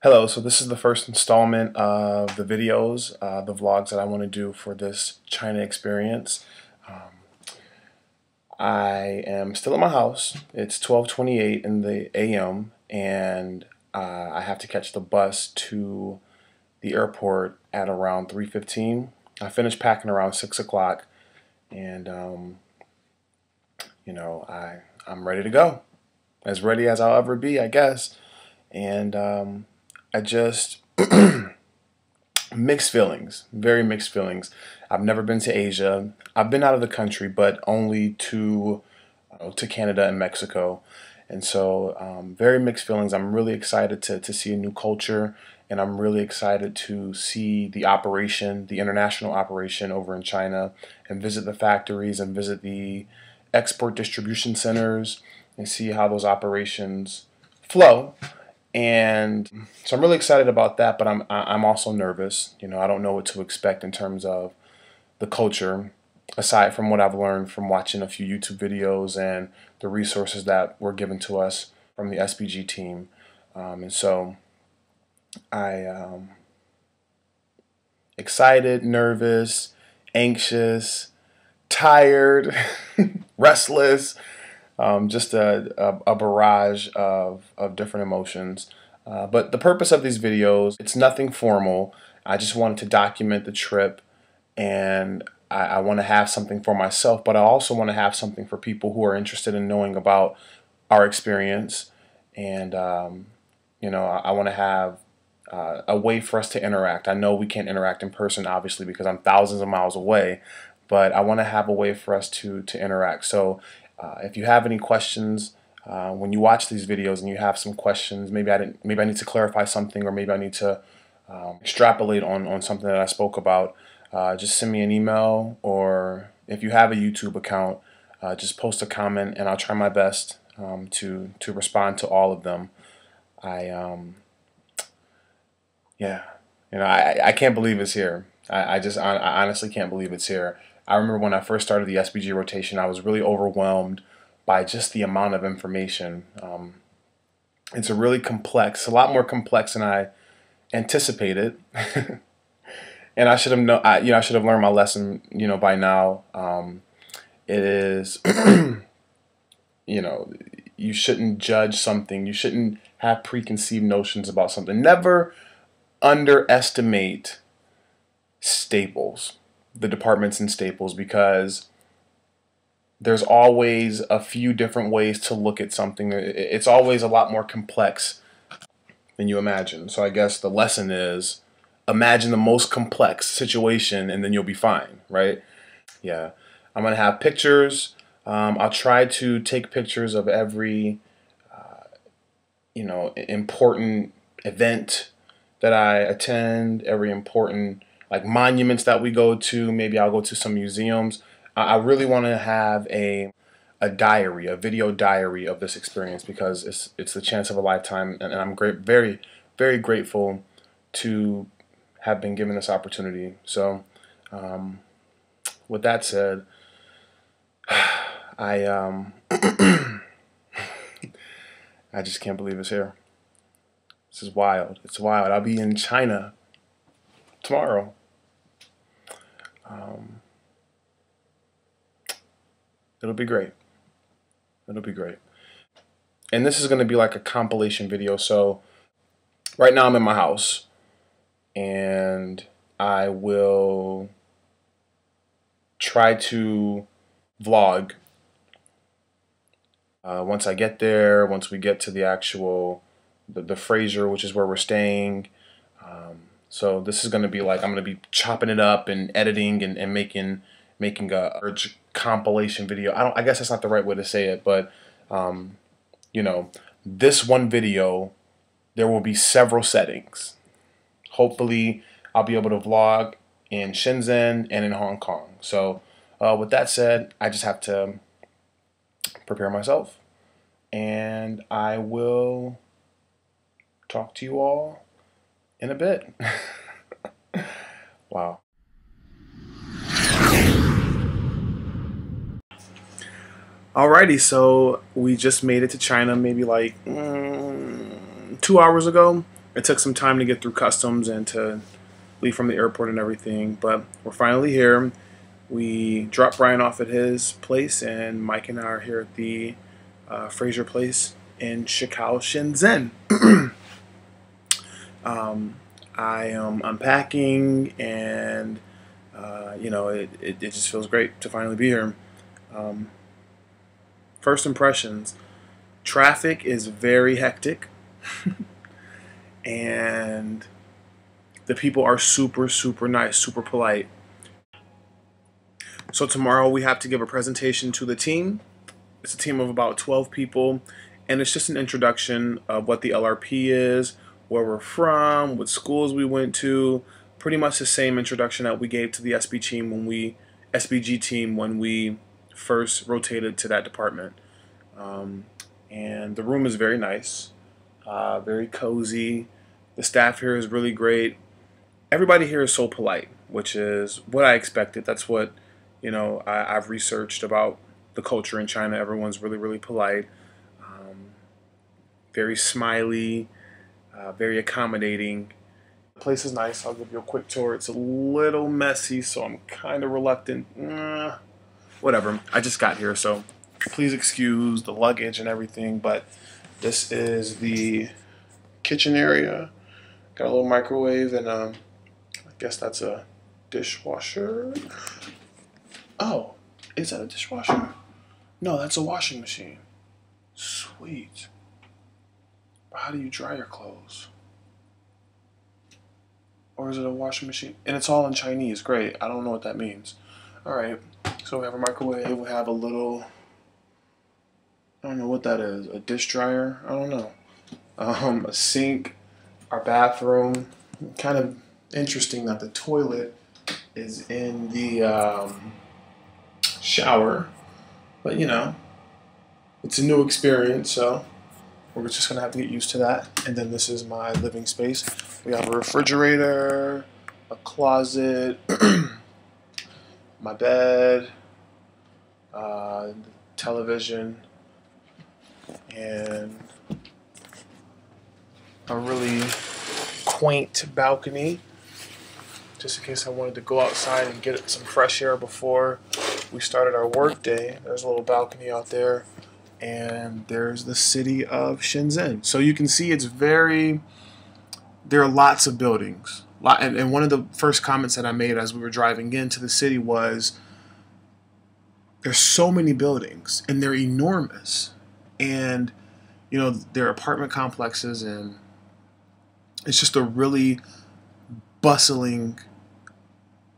Hello, so this is the first installment of the videos, the vlogs that I want to do for this China experience. Um, I am still at my house. It's 12:28 in the a.m. and I have to catch the bus to the airport at around 3:15. I finished packing around 6 o'clock and I'm ready to go. As ready as I'll ever be, I guess. And I just mixed feelings, very mixed feelings. I've never been to Asia. I've been out of the country, but only to Canada and Mexico. And so, very mixed feelings. I'm really excited to see a new culture, and I'm really excited to see the operation, the international operation over in China, and visit the factories and visit the export distribution centers and see how those operations flow. And so I'm really excited about that, but I'm also nervous. I don't know what to expect in terms of the culture, aside from what I've learned from watching a few YouTube videos and the resources that were given to us from the SBG team. And so I excited, nervous, anxious, tired, restless. Just a barrage of different emotions. But the purpose of these videos, it's nothing formal. I just wanted to document the trip, and I want to have something for myself, but I also want to have something for people who are interested in knowing about our experience. And, I want to have a way for us to interact. I know we can't interact in person, obviously, because I'm thousands of miles away, but I want to have a way for us to interact. So if you have any questions when you watch these videos and you have some questions, maybe I need to clarify something, or maybe I need to extrapolate on something that I spoke about, just send me an email, or if you have a YouTube account, just post a comment, and I'll try my best to respond to all of them. Yeah, I can't believe it's here. I honestly can't believe it's here. I remember when I first started the SBG rotation, I was really overwhelmed by just the amount of information. It's a lot more complex than I anticipated. And I should have I should have learned my lesson, by now. It is, you shouldn't judge something. You shouldn't have preconceived notions about something. Never underestimate Staples, the departments in Staples, because there's always a few different ways to look at something. It's always a lot more complex than you imagine. So I guess the lesson is, imagine the most complex situation and then you'll be fine, right? Yeah. I'm going to have pictures. I'll try to take pictures of every, important event that I attend, every important like monuments that we go to. Maybe I'll go to some museums. I really want to have a diary, a video diary of this experience, because it's the chance of a lifetime, and I'm very, very grateful to have been given this opportunity. So, with that said, I I just can't believe it's here. This is wild. It's wild. I'll be in China tomorrow. It'll be great. It'll be great. And this is going to be like a compilation video. So right now I'm in my house, and I will try to vlog once I get there, once we get to the actual the Fraser, which is where we're staying. So this is going to be like, I'm going to be chopping it up and editing and making a compilation video. I guess that's not the right way to say it, but this one video, there will be several settings. Hopefully I'll be able to vlog in Shenzhen and in Hong Kong. So with that said, I just have to prepare myself, and I will talk to you all in a bit. Wow. Alrighty, so we just made it to China maybe like 2 hours ago, It took some time to get through customs and to leave from the airport and everything, but we're finally here. We dropped Brian off at his place, and Mike and I are here at the Fraser place in Shikao, Shenzhen. I am unpacking, and it just feels great to finally be here. First impressions: traffic is very hectic, and the people are super, super nice, super polite. So tomorrow we have to give a presentation to the team. It's a team of about 12 people, and it's just an introduction of what the LRP is, where we're from, what schools we went to. Pretty much the same introduction that we gave to the SBG team when we first rotated to that department. And the room is very nice, very cozy. The staff here is really great. Everybody here is so polite, which is what I expected. That's what I've researched about the culture in China. Everyone's really, really polite, very smiley, very accommodating. The place is nice. I'll give you a quick tour. It's a little messy, so I'm kind of reluctant. Whatever. I just got here, so please excuse the luggage and everything, but this is the kitchen area. Got a little microwave, and I guess that's a dishwasher. Oh, is that a dishwasher? No, that's a washing machine. Sweet. But how do you dry your clothes? Or is it a washing machine? And it's all in Chinese. Great. I don't know what that means. Alright. So we have a microwave. We have a little... I don't know what that is. A dish dryer? I don't know. A sink. Our bathroom. Kind of interesting that the toilet is in the shower. But, it's a new experience, so we're just going to have to get used to that. And then this is my living space. We have a refrigerator, a closet, my bed, television, and a really quaint balcony, just in case I wanted to go outside and get some fresh air before we started our work day. There's a little balcony out there, and there's the city of Shenzhen. So you can see there are lots of buildings. And one of the first comments that I made as we were driving into the city was, there's so many buildings, and they're enormous. And, they're apartment complexes, and it's just a really bustling,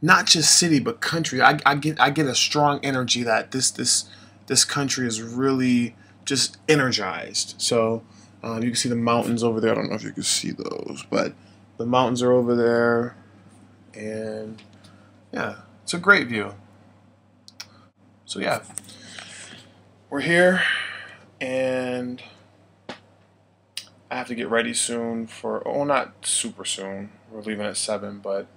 not just city, but country. I get a strong energy that this country is really just energized. So you can see the mountains over there. I don't know if you can see those, but the mountains are over there, and yeah, it's a great view. So yeah, we're here, and I have to get ready soon for, not super soon. We're leaving at 7, but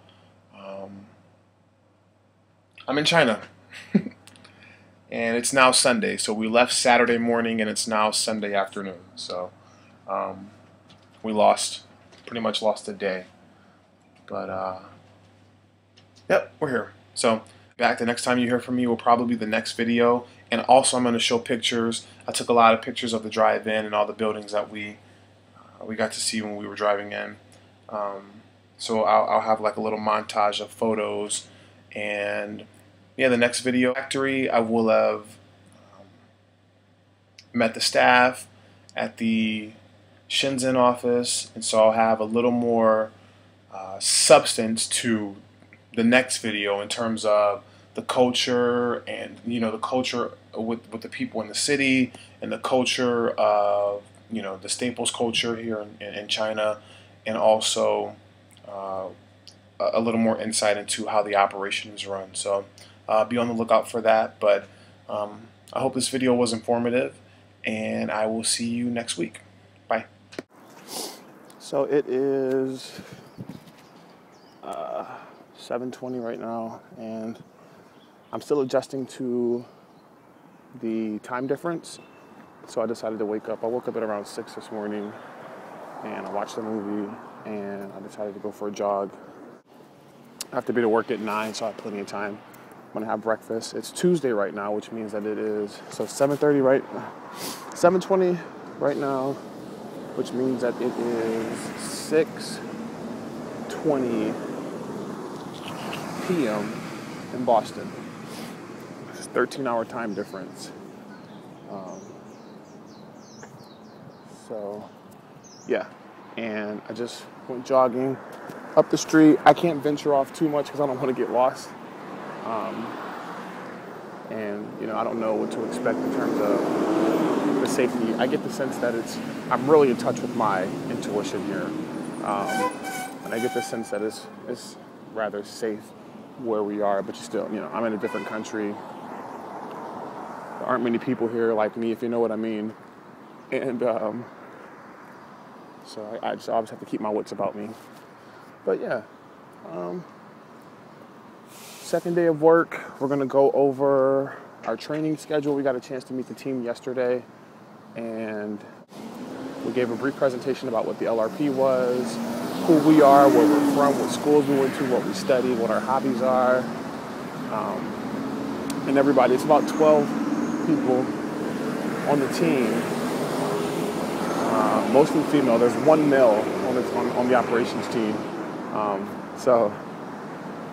I'm in China. And it's now Sunday, so we left Saturday morning, and it's now Sunday afternoon. So we pretty much lost a day. But yep, we're here. So back, the next time you hear from me will probably be the next video. And also I'm going to show pictures. I took a lot of pictures of the drive-in and all the buildings that we got to see when we were driving in. So I'll have like a little montage of photos. And yeah, the next video factory, I will have met the staff at the Shenzhen office, and so I'll have a little more substance to the next video in terms of the culture, and the culture with the people in the city, and the culture of the staples culture here in China, and also a little more insight into how the operation is run. So be on the lookout for that. But I hope this video was informative, and I will see you next week. Bye. So it is 7:20 right now, and I'm still adjusting to the time difference. So I decided to wake up. I woke up at around 6 this morning, and I watched a movie, and I decided to go for a jog. I have to be to work at 9, so I have plenty of time. I'm gonna have breakfast. It's Tuesday right now, which means that it is, so 7:30 right, 7:20 right now, which means that it is 6:20 p.m. in Boston. It's a 13-hour time difference. So, yeah. And I just went jogging up the street. I can't venture off too much because I don't want to get lost. And, I don't know what to expect in terms of the safety. I get the sense that I'm really in touch with my intuition here. And I get the sense that it's rather safe where we are, but I'm in a different country. There aren't many people here like me, if you know what I mean. And so I just always have to keep my wits about me. But yeah, second day of work, we're going to go over our training schedule. We got a chance to meet the team yesterday, and we gave a brief presentation about what the LRP was, who we are, where we're from, what schools we went to, what we studied, what our hobbies are, and everybody. It's about 12 people on the team, mostly female. There's one male on the operations team, so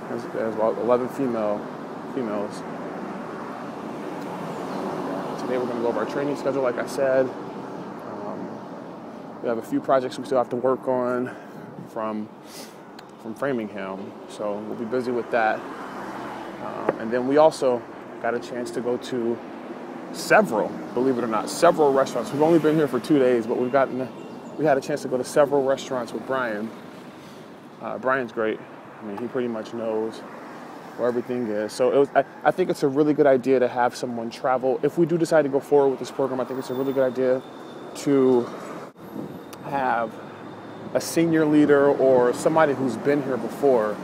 there's about 11 females. Today we're going to go over our training schedule, like I said. We have a few projects we still have to work on from Framingham, so we'll be busy with that. And then we also got a chance to go to believe it or not, several restaurants. We've only been here for 2 days, but we had a chance to go to several restaurants with Brian. Brian's great. I mean, he pretty much knows where everything is. So I think it's a really good idea to have someone travel. If we do decide to go forward with this program, I think it's a really good idea to have a senior leader or somebody who's been here before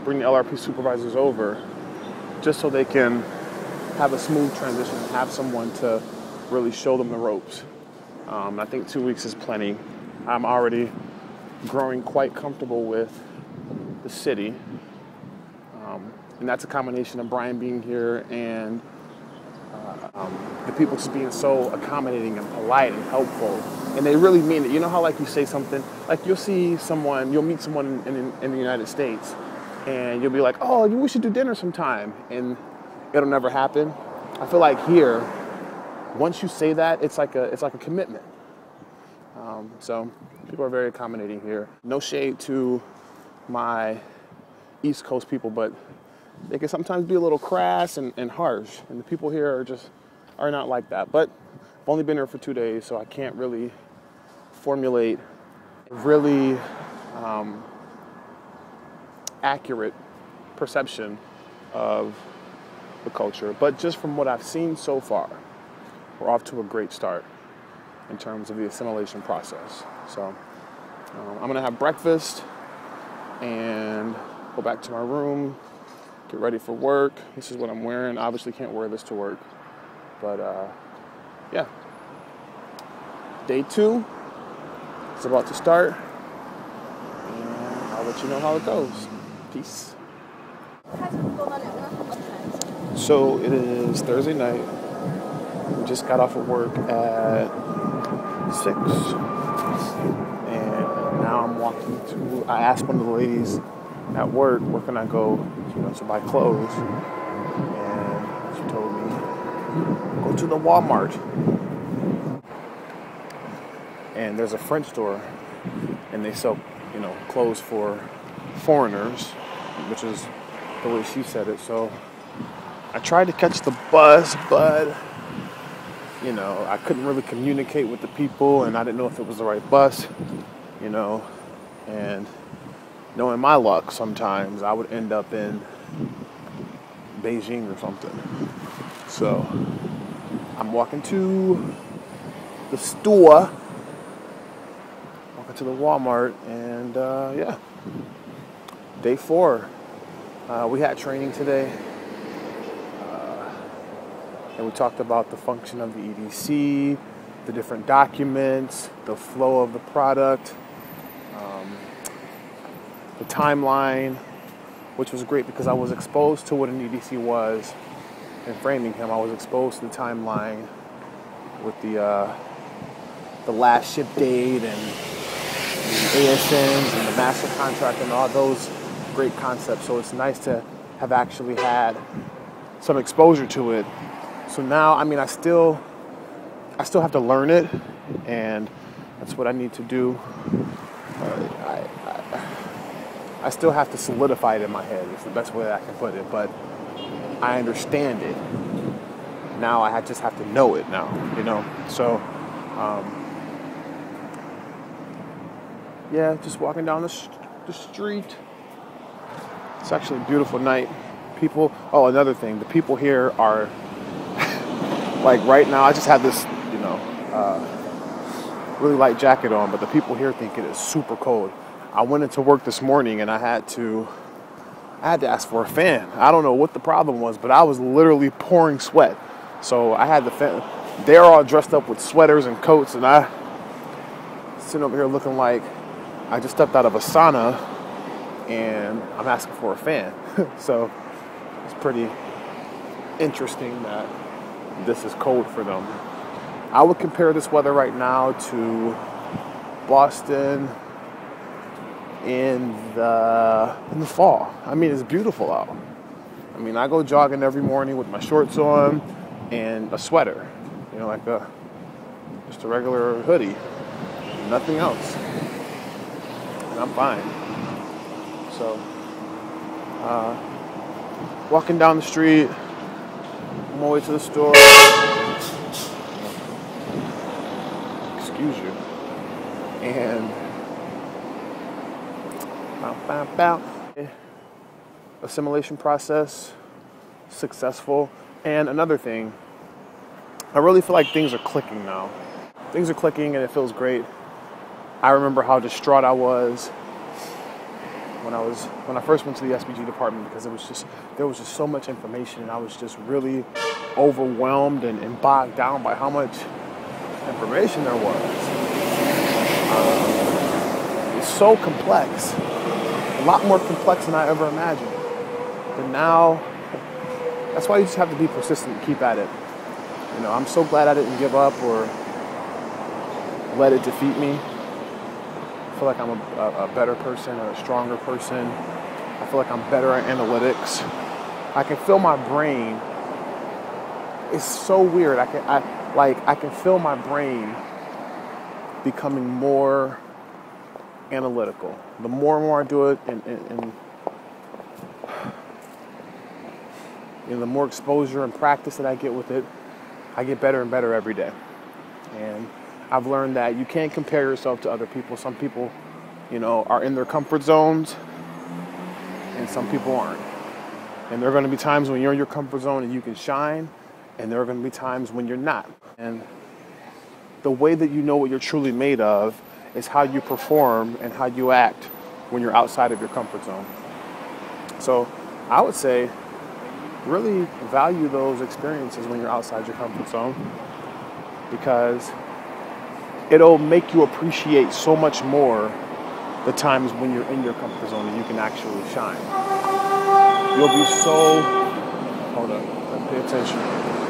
bring the LRP supervisors over, just so they can have a smooth transition and have someone to really show them the ropes. I think 2 weeks is plenty. I'm already growing quite comfortable with the city. And that's a combination of Brian being here and the people just being so accommodating and polite and helpful. And they really mean it. You know how you say something, you'll meet someone in the United States, and you'll be like, oh, we should do dinner sometime. And it'll never happen. I feel like here, once you say that, it's like a commitment. So people are very accommodating here. No shade to my East Coast people, but they can sometimes be a little crass and harsh. And the people here are not like that. But I've only been here for 2 days, so I can't really formulate a really accurate perception of the culture. But just from what I've seen so far, we're off to a great start in terms of the assimilation process. So I'm gonna have breakfast and go back to my room, get ready for work. This is what I'm wearing. Obviously can't wear this to work, but yeah. Day 2 is about to start, and I'll let you know how it goes. Peace. So it is Thursday night. We just got off of work at 6, and now I'm walking to. I asked one of the ladies at work, where can I go, to buy clothes, and she told me, go to the Walmart. And there's a French store, and they sell, clothes for foreigners, which is the way she said it. So I tried to catch the bus, but I couldn't really communicate with the people, and I didn't know if it was the right bus, and knowing my luck, sometimes I would end up in Beijing or something. So I'm walking to the store, walking to the Walmart, and yeah, day 4. We had training today. And we talked about the function of the EDC, the different documents, the flow of the product. the timeline, which was great because I was exposed to what an EDC was in Framingham. I was exposed to the timeline with the last ship date and the ASNs and the master contract and all those great concepts. So it's nice to have actually had some exposure to it. So now, I mean, I still have to learn it, and that's what I need to do. I still have to solidify it in my head. It's the best way I can put it, but I understand it. Now I just have to know it now, you know? So, yeah, just walking down the street. It's actually a beautiful night. People, oh, another thing, the people here are, like right now, I just have this, you know, really light jacket on, but the people here think it is super cold. I went into work this morning and I had to ask for a fan. I don't know what the problem was, but I was literally pouring sweat. So I had the fan. They're all dressed up with sweaters and coats, and I sitting over here looking like I just stepped out of a sauna, and I'm asking for a fan. So it's pretty interesting that this is cold for them. I would compare this weather right now to Boston in the fall. I mean, it's beautiful out. I mean, I go jogging every morning with my shorts on and a sweater, you know, like just a regular hoodie, nothing else, and I'm fine. So, walking down the street, on my way to the store. Excuse you. And assimilation process, successful. And another thing, I really feel like things are clicking now. Things are clicking and it feels great. I remember how distraught I was when I first went to the SBG department, because there was just so much information, and I was just really overwhelmed and bogged down by how much information there was. It's so complex, a lot more complex than I ever imagined. But now, that's why you just have to be persistent and keep at it. You know, I'm so glad I didn't give up or let it defeat me. I feel like I'm a better person, or a stronger person. I feel like I'm better at analytics. I can feel my brain. It's so weird. I can feel my brain becoming more analytical. The more and more I do it, and you know, the more exposure and practice that I get with it, I get better and better every day. And I've learned that you can't compare yourself to other people. Some people, you know, are in their comfort zones, and some people aren't. And there are going to be times when you're in your comfort zone and you can shine, and there are going to be times when you're not. And the way that you know what you're truly made of is how you perform and how you act when you're outside of your comfort zone. So I would say, really value those experiences when you're outside your comfort zone, because it'll make you appreciate so much more the times when you're in your comfort zone and you can actually shine. You'll be so, hold up, pay attention,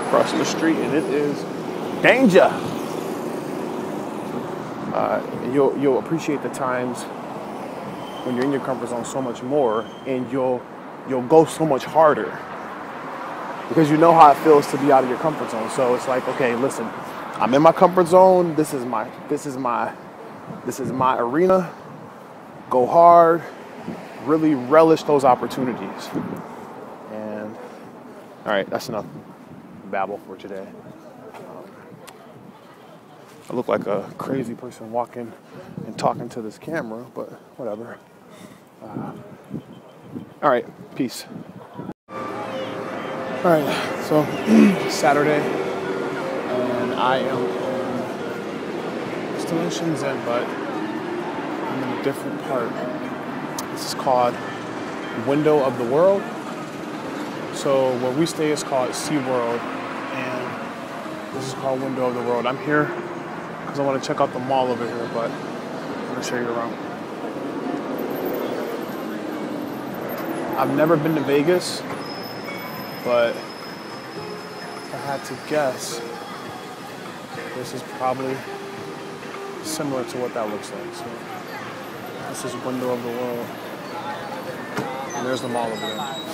crossing the street, and it is danger. You'll appreciate the times when you're in your comfort zone so much more, and you'll go so much harder, because you know how it feels to be out of your comfort zone. So it's like, okay, listen, I'm in my comfort zone. This is my arena. Go hard. Really relish those opportunities. And all right, that's enough babble for today. I look like a crazy person walking and talking to this camera, but whatever. All right, peace. All right, so Saturday, and I am still in Shenzhen, but I'm in a different part. This is called Window of the World. So where we stay is called SeaWorld, and this is called Window of the World. I'm here because I want to check out the mall over here, but I'm going to show you around. I've never been to Vegas, but if I had to guess, this is probably similar to what that looks like. So this is Window of the World. And there's the mall over there.